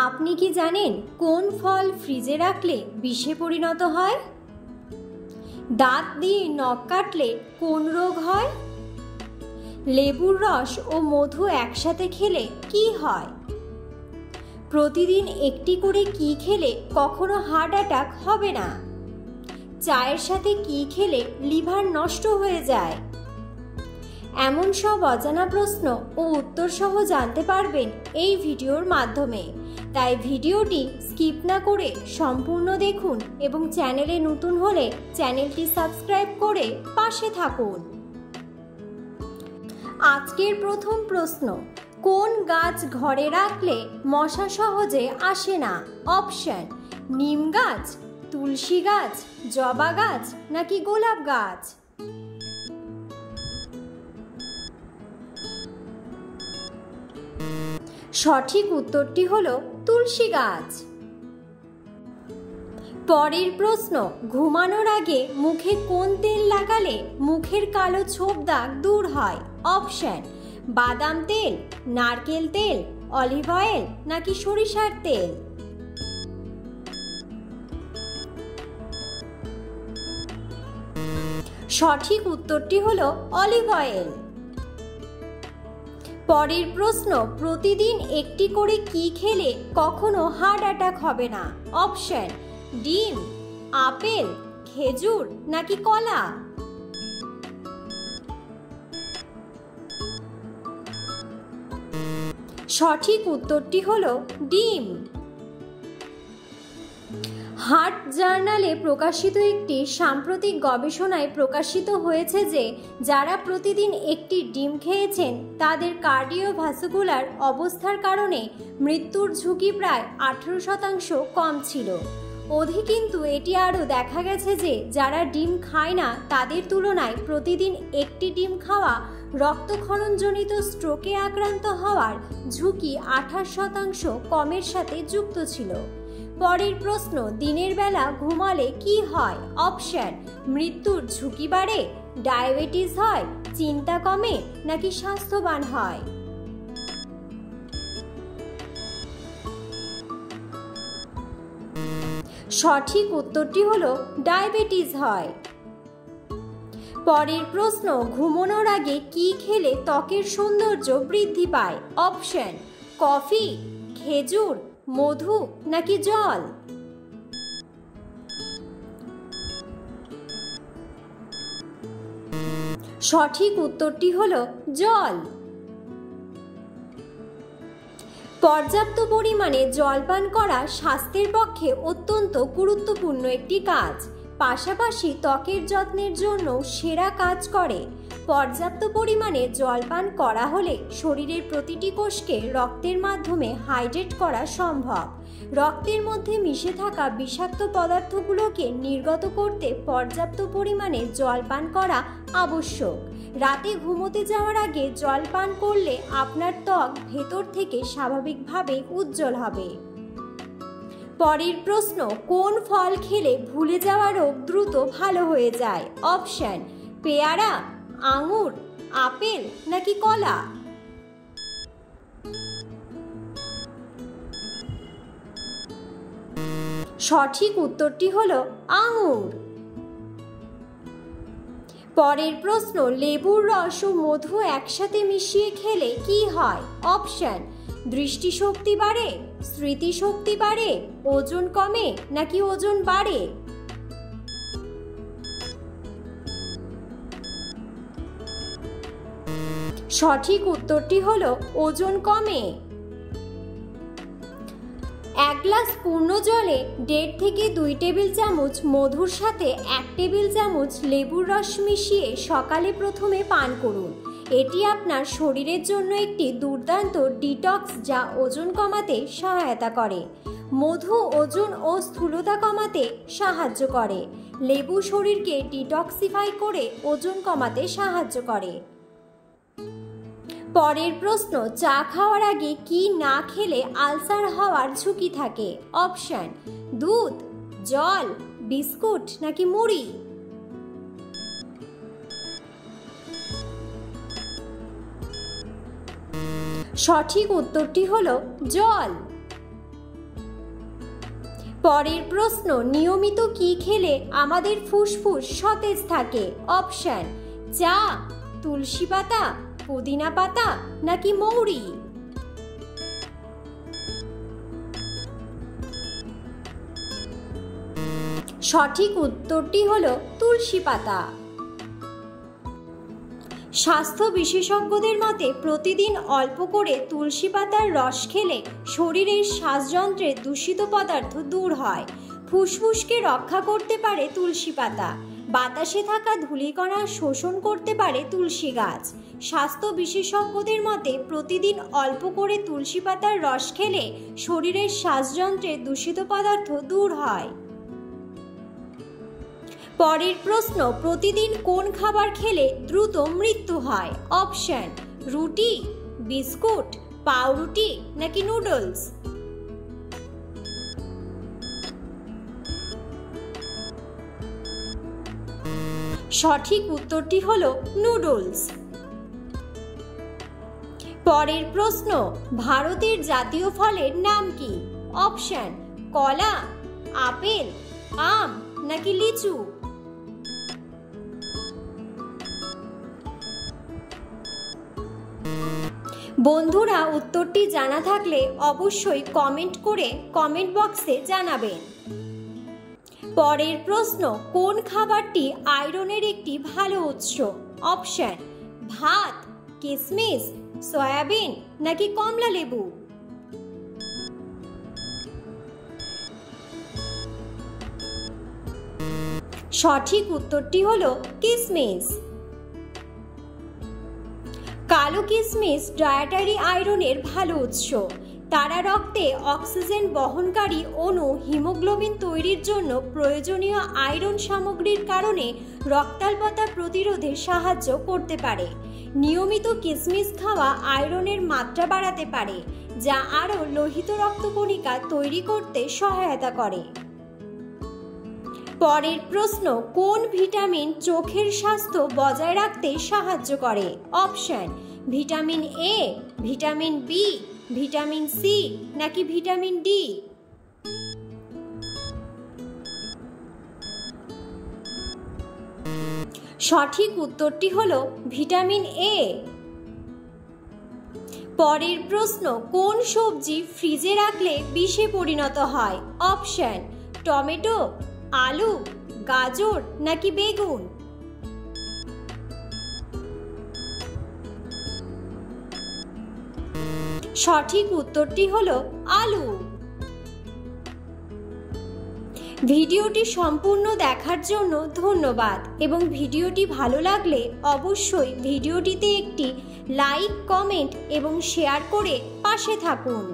আপনি কি জানেন কোন ফল ফ্রিজে রাখলে বিষে পরিণত হয়? দাঁত দিয়ে নখ কাটলে কোন রোগ হয়? লেবুর রস ও মধু একসাথে খেলে কি হয়? প্রতিদিন একটি করে কি খেলে কখনো হার্ট অ্যাটাক হবে না? চায়ের সাথে কি খেলে লিভার নষ্ট হয়ে যায়? এমন সব অজানা প্রশ্ন ও উত্তর সহ জানতে পারবেন এই ভিডিওর মাধ্যমে। তাই ভিডিওটি স্কিপ না করে সম্পূর্ণ দেখুন এবং চ্যানেলে নতুন হলে চ্যানেলটি সাবস্ক্রাইব করে পাশে থাকুন। আজকের প্রথম প্রশ্ন, কোন গাছ ঘরে রাখলে মশা সহজে আসে না? অপশন: নিম গাছ, তুলসী গাছ, জবা গাছ নাকি গোলাপ গাছ? সঠিক উত্তরটি হলো তুলসী গাছ। পরের প্রশ্ন, ঘুমানোর আগে মুখে কোন তেল লাগালে মুখের কালো ছোপ দাগ দূর হয়? অপশন: বাদাম তেল, নারকেল তেল, অলিভ অয়েল নাকি সরিষার তেল? সঠিক উত্তরটি হলো অলিভ অয়েল। পরের প্রশ্ন, প্রতিদিন একটি করে কি খেলে কখনো হার্ট অ্যাটাক হবে না? অপশন: ডিম, আপেল, খেজুর নাকি কলা? সঠিক উত্তরটি হলো ডিম। হার্ট জার্নালে প্রকাশিত একটি সাম্প্রতিক গবেষণায় প্রকাশিত হয়েছে যে যারা প্রতিদিন একটি ডিম খেয়েছেন তাদের কার্ডিওভাস্কুলার অবস্থার কারণে মৃত্যুর ঝুঁকি প্রায় 18% কম ছিল। কিন্তু এটি আরও দেখা গেছে যে যারা ডিম খায় না তাদের তুলনায় প্রতিদিন একটি ডিম খাওয়া রক্তক্ষরণজনিত স্ট্রোকে আক্রান্ত হওয়ার ঝুঁকি 28% কমের সাথে যুক্ত ছিল। পরের প্রশ্ন, দিনের বেলা ঘুমালে কি হয়? অপশন: মৃত্যুর ঝুঁকি বাড়ে, ডায়াবেটিস হয়, চিন্তা কমে নাকি স্বাস্থ্যবান হয়? সঠিক উত্তরটি হলো ডায়াবেটিস হয়। পরের প্রশ্ন, ঘুমানোর আগে কি খেলে ত্বকের সৌন্দর্য বৃদ্ধি পায়? অপশন: কফি, খেজুর, মধু নাকি জল? সঠিক উত্তরটি হলো জল। পর্যাপ্ত পরিমাণে জল পান করা স্বাস্থ্যের পক্ষে অত্যন্ত গুরুত্বপূর্ণ একটি কাজ, পাশাপাশি ত্বকের যত্নের জন্য সেরা কাজ করে। পর্যাপ্ত পরিমাণে জল পান করা হলে শরীরের প্রতিটি কোষকে রক্তের মাধ্যমে হাইড্রেট করা সম্ভব। রক্তের মধ্যে মিশে থাকা বিষাক্ত পদার্থগুলোকে নির্গত করতে পর্যাপ্ত পরিমাণে জল পান করা আবশ্যক। রাতে ঘুমোতে যাওয়ার আগে জল পান করলে আপনার ত্বক ভেতর থেকে স্বাভাবিকভাবে উজ্জ্বল হবে। পরের প্রশ্ন, কোন ফল খেলে ভুলে যাওয়া রোগ দ্রুত ভালো হয়ে যায়? অপশন: পেয়ারা, আঙুর, আপেল নাকি কলা? সঠিক উত্তরটি হলো আঙুর। পরের প্রশ্ন, লেবুর রস ও মধু একসাথে মিশিয়ে খেলে কি হয়? অপশন: দৃষ্টিশক্তি বাড়ে, স্মৃতিশক্তি বাড়ে, ওজন কমে নাকি ওজন বাড়ে? সঠিক উত্তরটি হলো ওজন কমে। 1 গ্লাস পূর্ণ জলে 1.5 থেকে 2 টেবিল চামচ মধুর সাথে 1 টেবিল চামচ লেবুর রস মিশিয়ে সকালে প্রথমে পান করুন। এটি আপনার শরীরের জন্য একটি দুর্দান্ত ডিটক্স যা ওজন কমাতে সহায়তা করে। মধু ওজন ও স্থূলতা কমাতে সাহায্য করে। লেবু শরীরকে ডিটক্সিফাই করে ওজন কমাতে সাহায্য করে। পরের প্রশ্ন, চা খাওয়ার আগে কি না খেলে আলসার হওয়ার ঝুঁকি থাকে? অপশন: দুধ, জল, বিস্কুট নাকি মুড়ি? সঠিক উত্তরটি হলো জল। পরের প্রশ্ন, নিয়মিত কি খেলে আমাদের ফুসফুস সতেজ থাকে? অপশন: চা, তুলসী পাতা, পুদিনা পাতা নাকি মৌরি? সঠিক উত্তরটি হলো তুলসী পাতা। স্বাস্থ্য বিশেষজ্ঞদের মতে প্রতিদিন অল্প করে তুলসী পাতার রস খেলে শরীরের শ্বাসযন্ত্রের দূষিত পদার্থ দূর হয়। ফুসফুসকে রক্ষা করতে পারে তুলসী পাতা। বাতাসে থাকা ধূলিকণা শোষণ করতে পারে তুলসী গাছ। স্বাস্থ্য বিশেষজ্ঞদের মতে প্রতিদিন অল্প করে তুলসী পাতার রস খেলে শরীরের শ্বাসযন্ত্রের দূষিত পদার্থ দূর হয়। পরের প্রশ্ন, প্রতিদিন কোন খাবার খেলে দ্রুত মৃত্যু হয়? অপশন: রুটি, বিস্কুট, পাউরুটি নাকি নুডলস? সঠিক উত্তরটি হলো নুডলস। পরের প্রশ্ন, ভারতের জাতীয় ফলের নাম কি? অপশন: কলা, আপেল, আম নাকি লিচু? বন্ধুরা, উত্তরটি জানা থাকলে অবশ্যই কমেন্ট করে কমেন্ট বক্সে জানাবেন। পরের প্রশ্ন, কোন খাবারটি আয়রনের একটি ভালো উৎস? অপশন: ভাত, কিশমিশ, সয়াবিন নাকি কমলা লেবু? সঠিক উত্তরটি হলো কিশমিশ। কালো কিশমিশ ডায়েটারি আয়রনের ভালো উৎস। তারা রক্তে অক্সিজেন বহনকারী অণু হিমোগ্লোবিন তৈরির জন্য প্রয়োজনীয় আয়রন সামগ্রীর কারণে রক্তাল্পতা প্রতিরোধে সাহায্য করতে পারে। নিয়মিত কিশমিশ খাওয়া আয়রনের মাত্রা বাড়াতে পারে, যা আরও লোহিত রক্তকণিকা তৈরি করতে সহায়তা করে। পরের প্রশ্ন, কোন ভিটামিন চোখের স্বাস্থ্য বজায় রাখতে সাহায্য করে? Option: vitamin A, vitamin B, vitamin C নাকি ভিটামিন ডি? সঠিক উত্তরটি হলো ভিটামিন এ। পরের প্রশ্ন, কোন সবজি ফ্রিজে রাখলে বিষে পরিণত হয়? অপশন: টমেটো, আলু, গাজর নাকি বেগুন? সঠিক উত্তরটি হলো আলু। ভিডিওটি সম্পূর্ণ দেখার জন্য ধন্যবাদ এবং ভিডিওটি ভালো লাগলে অবশ্যই ভিডিওটিতে একটি লাইক, কমেন্ট এবং শেয়ার করে পাশে থাকুন।